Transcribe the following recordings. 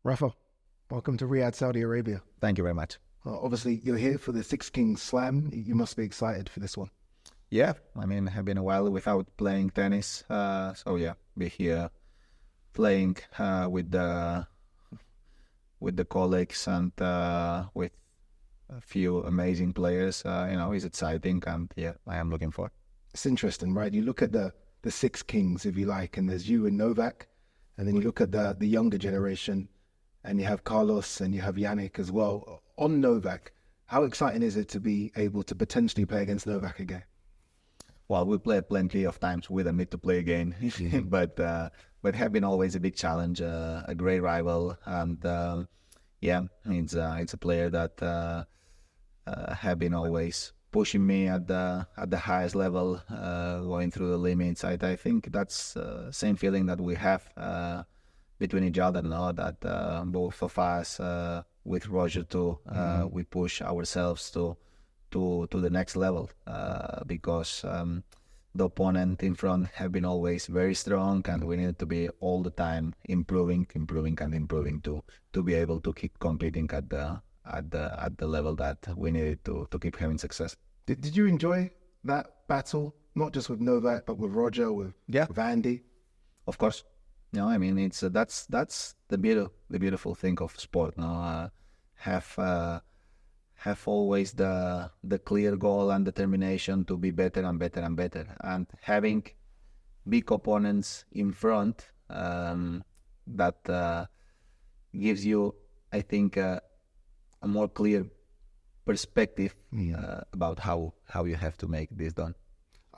Rafa, welcome to Riyadh, Saudi Arabia. Thank you very much. Obviously, you're here for the Six Kings Slam. You must be excited for this one. Yeah, I mean, have been a while without playing tennis. So yeah, be here playing with the colleagues and with a few amazing players. It's exciting, and yeah, I am looking forward. It's interesting, right? You look at the Six Kings, if you like, and there's you and Novak, and then you look at the younger generation, and you have Carlos and you have Yannick as well. On Novak, how exciting is it to be able to potentially play against Novak again? Well, we played plenty of times. We don't need to play again, but have been always a big challenge, a great rival, and yeah, it's a player that have been always pushing me at the highest level, going through the limits. I think that's same feeling that we have between each other now, that both of us with Roger too, we push ourselves to the next level, because the opponent in front have been always very strong, and we need to be all the time improving to be able to keep competing at the level that we needed to keep having success. Did you enjoy that battle, not just with Novak but with Roger, with Andy? Of course. No, I mean, it's that's the beautiful thing of sport. No, have always the clear goal and determination to be better and better and better, and having big opponents in front, that gives you, I think, a more clear perspective about how you have to make this done.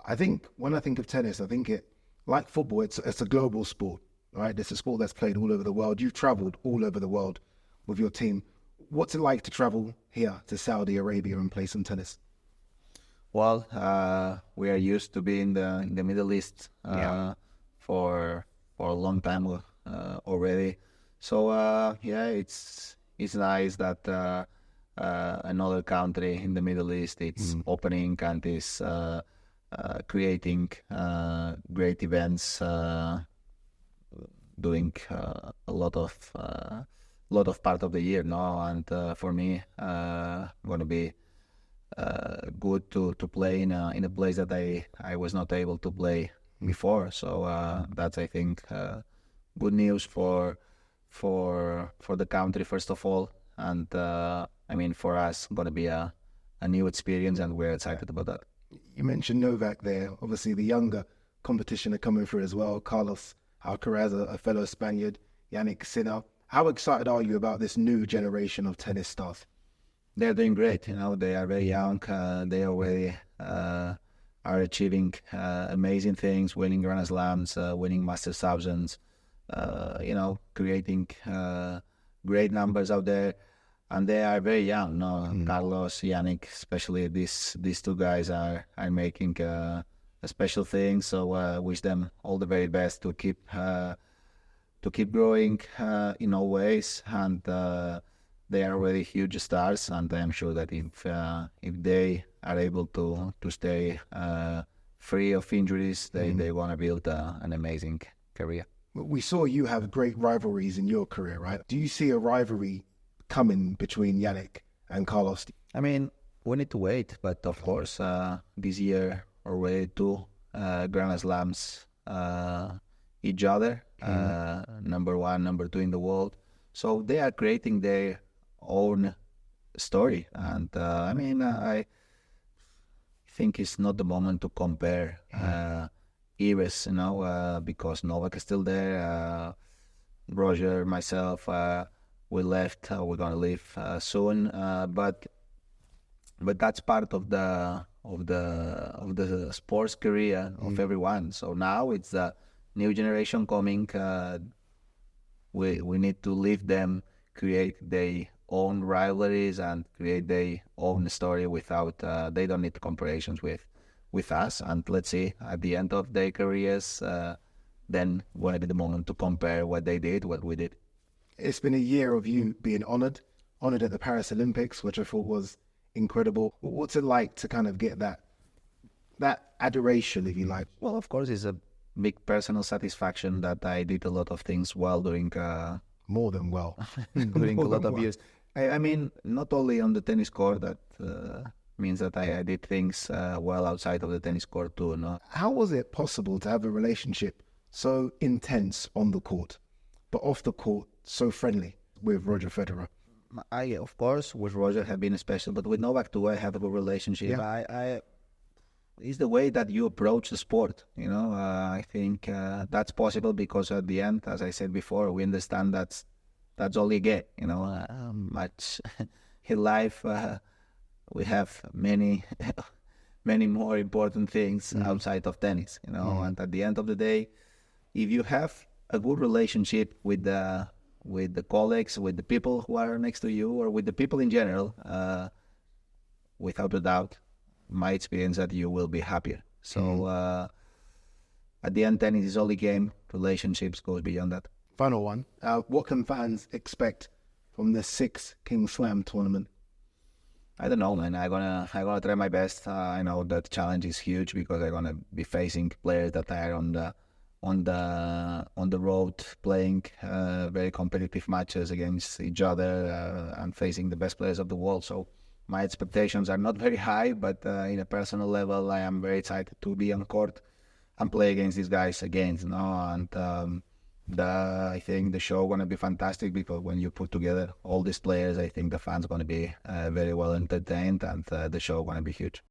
I think when I think of tennis, I think it, like football, it's a global sport, right? It's a sport that's played all over the world. You've traveled all over the world with your team. What's it like to travel here to Saudi Arabia and play some tennis? Well, we are used to being in the Middle East for a long time already. So yeah, it's nice that another country in the Middle East it's opening and is creating great events, doing a lot of part of the year now, and for me, going to be good to play in a place that I was not able to play before. So that's, I think, good news for the country first of all, and I mean, for us, going to be a new experience, and we're excited about that. You mentioned Novak there. Obviously, the younger competition are coming through as well. Carlos Alcaraz, a fellow Spaniard, Yannick Sinner. How excited are you about this new generation of tennis stars? They're doing great. They are very young. They already are achieving amazing things, winning Grand Slams, winning Masters Thousands, creating great numbers out there. And they are very young. Carlos, Yannick, especially these two guys are making a special thing. So wish them all the very best to keep growing in all ways. And they are already huge stars. And I am sure that if they are able to stay free of injuries, they want to build an amazing career. We saw you have great rivalries in your career, right? Do you see a rivalry coming between Yannick and Carlos? I mean, we need to wait, but of course, this year already two Grand Slams each other, number one, number two in the world. So they are creating their own story, and I mean, I think it's not the moment to compare eras, because Novak is still there, Roger, myself. We left. We're gonna leave soon, but that's part of the sports career of everyone. So now it's the new generation coming. We need to leave them create their own rivalries and create their own story without. They don't need comparisons with us. And let's see at the end of their careers, then will be the moment to compare what they did, what we did. It's been a year of you being honoured at the Paris Olympics, which I thought was incredible. What's it like to kind of get that adoration, if you like? Well, of course, it's a big personal satisfaction that I did a lot of things well during more than well. during a More lot than of well. years. I mean, not only on the tennis court, that means that I did things well outside of the tennis court too. No, How was it possible to have a relationship so intense on the court, but off the court so friendly with Roger Federer? I of course with Roger have been special, but with Novak too, I have a good relationship. Yeah. I it's the way that you approach the sport. You know, I think that's possible because at the end, as I said before, we understand that's all you get. You know, much in life we have many many more important things outside of tennis. You know, and at the end of the day, if you have a good relationship with the colleagues, with the people who are next to you, or with the people in general, without a doubt, my experience that you will be happier. So at the end, tennis is only game. Relationships goes beyond that. Final one. What can fans expect from the 6 King Slam tournament? I don't know, man. I'm gonna try my best. I know that the challenge is huge because I'm gonna be facing players that are on the road playing very competitive matches against each other and facing the best players of the world. So my expectations are not very high, but in a personal level, I am very excited to be on court and play against these guys again. You know, and I think the show gonna be fantastic because when you put together all these players, I think the fans gonna be very well entertained, and the show gonna be huge.